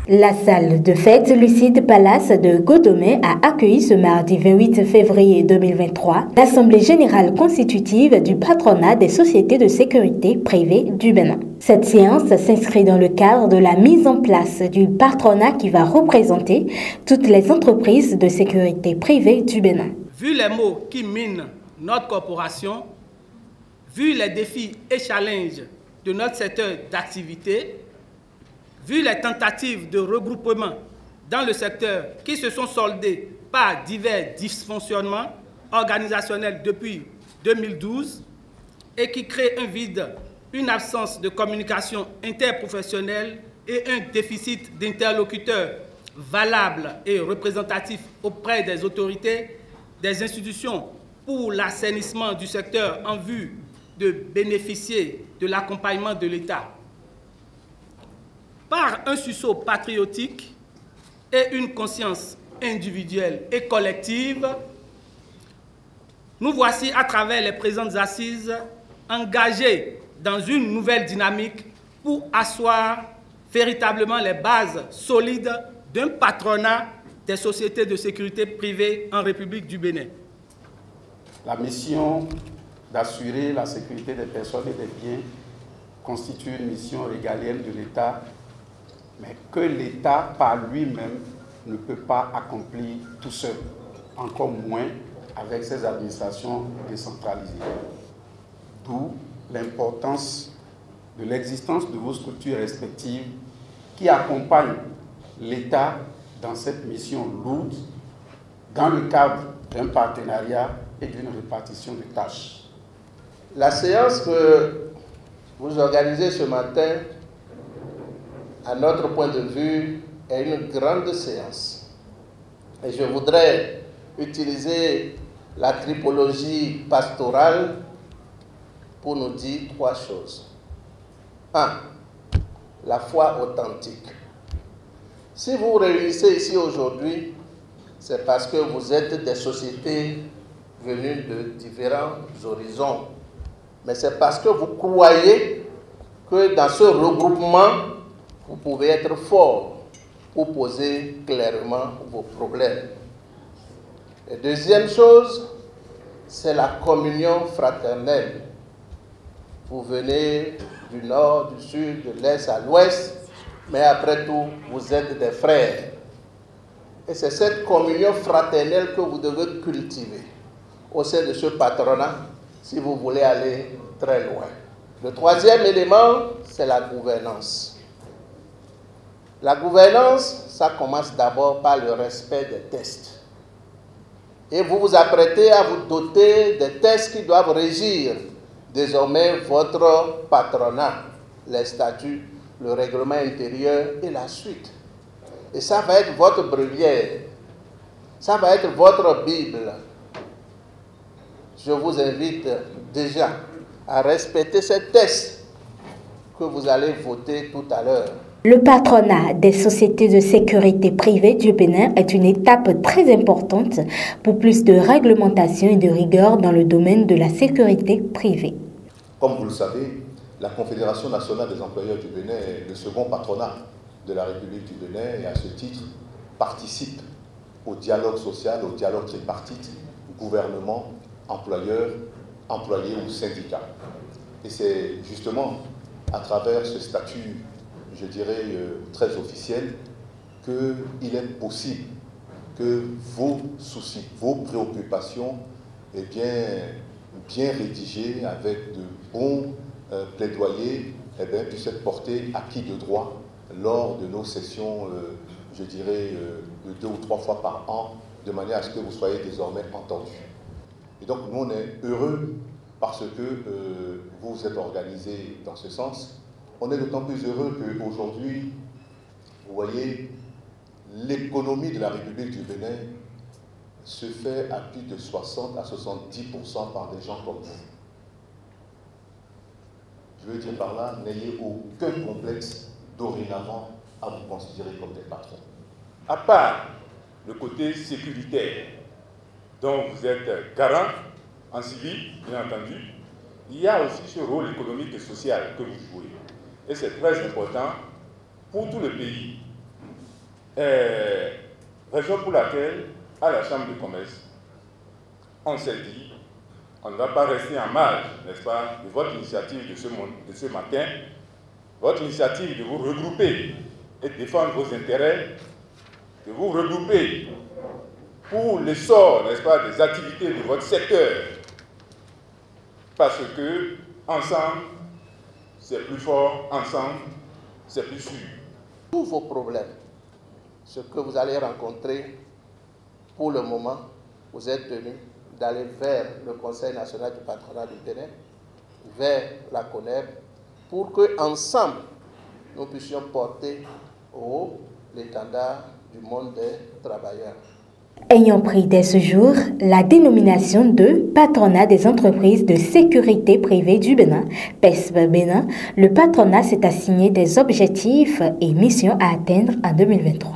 La salle de fête Lucide Palace de Godomé a accueilli ce mardi 28 février 2023 l'Assemblée générale constitutive du patronat des sociétés de sécurité privées du Bénin. Cette séance s'inscrit dans le cadre de la mise en place du patronat qui va représenter toutes les entreprises de sécurité privée du Bénin. Vu les maux qui minent notre corporation, vu les défis et challenges de notre secteur d'activité, vu les tentatives de regroupement dans le secteur qui se sont soldées par divers dysfonctionnements organisationnels depuis 2012 et qui créent un vide, une absence de communication interprofessionnelle et un déficit d'interlocuteurs valables et représentatifs auprès des autorités, des institutions pour l'assainissement du secteur en vue de bénéficier de l'accompagnement de l'État. Par un sursaut patriotique et une conscience individuelle et collective, nous voici à travers les présentes assises engagés dans une nouvelle dynamique pour asseoir véritablement les bases solides d'un patronat des sociétés de sécurité privées en République du Bénin. La mission d'assurer la sécurité des personnes et des biens constitue une mission régalienne de l'État, mais que l'État par lui-même ne peut pas accomplir tout seul, encore moins avec ses administrations décentralisées. D'où l'importance de l'existence de vos structures respectives qui accompagnent l'État dans cette mission lourde, dans le cadre d'un partenariat et d'une répartition de tâches. La séance que vous organisez ce matin, à notre point de vue, est une grande séance. Et je voudrais utiliser la tripologie pastorale pour nous dire trois choses. 1. La foi authentique. Si vous vous réunissez ici aujourd'hui, c'est parce que vous êtes des sociétés venues de différents horizons. Mais c'est parce que vous croyez que dans ce regroupement, vous pouvez être fort pour poser clairement vos problèmes. Et deuxième chose, c'est la communion fraternelle. Vous venez du nord, du sud, de l'est à l'ouest, mais après tout, vous êtes des frères. Et c'est cette communion fraternelle que vous devez cultiver au sein de ce patronat si vous voulez aller très loin. Le troisième élément, c'est la gouvernance. La gouvernance, ça commence d'abord par le respect des tests. Et vous vous apprêtez à vous doter des tests qui doivent régir désormais votre patronat, les statuts, le règlement intérieur et la suite. Et ça va être votre brevière, ça va être votre Bible. Je vous invite déjà à respecter ces tests que vous allez voter tout à l'heure. Le patronat des sociétés de sécurité privées du Bénin est une étape très importante pour plus de réglementation et de rigueur dans le domaine de la sécurité privée. Comme vous le savez, la Confédération nationale des employeurs du Bénin est le second patronat de la République du Bénin et à ce titre participe au dialogue social, au dialogue tripartite, gouvernement, employeurs, employés ou syndicats. Et c'est justement à travers ce statut, je dirais, très officiel, qu'il est possible que vos soucis, vos préoccupations, bien rédigées, avec de bons plaidoyers, puissent être portés à qui de droit lors de nos sessions, je dirais, de 2 ou 3 fois par an, de manière à ce que vous soyez désormais entendus. Et donc, nous, on est heureux parce que vous vous êtes organisés dans ce sens. On est d'autant plus heureux qu'aujourd'hui, vous voyez, l'économie de la République du Bénin se fait à plus de 60 à 70% par des gens comme vous. Je veux dire par là, n'ayez aucun complexe dorénavant à vous considérer comme des patrons. À part le côté sécuritaire, dont vous êtes garant en civil, bien entendu, il y a aussi ce rôle économique et social que vous jouez. Et c'est très important pour tout le pays. Raison pour laquelle, à la Chambre de commerce, on s'est dit, on ne va pas rester en marge, n'est-ce pas, de votre initiative de ce matin, votre initiative de vous regrouper et de défendre vos intérêts, de vous regrouper pour l'essor, n'est-ce pas, des activités de votre secteur. Parce que, ensemble, c'est plus fort, ensemble, c'est plus sûr. Tous vos problèmes, ce que vous allez rencontrer, pour le moment, vous êtes tenus d'aller vers le Conseil national du patronat du Bénin, vers la CONEB, pour qu'ensemble, nous puissions porter haut l'étendard du monde des travailleurs. Ayant pris dès ce jour la dénomination de Patronat des entreprises de sécurité privée du Bénin, PESP Bénin, le patronat s'est assigné des objectifs et missions à atteindre en 2023.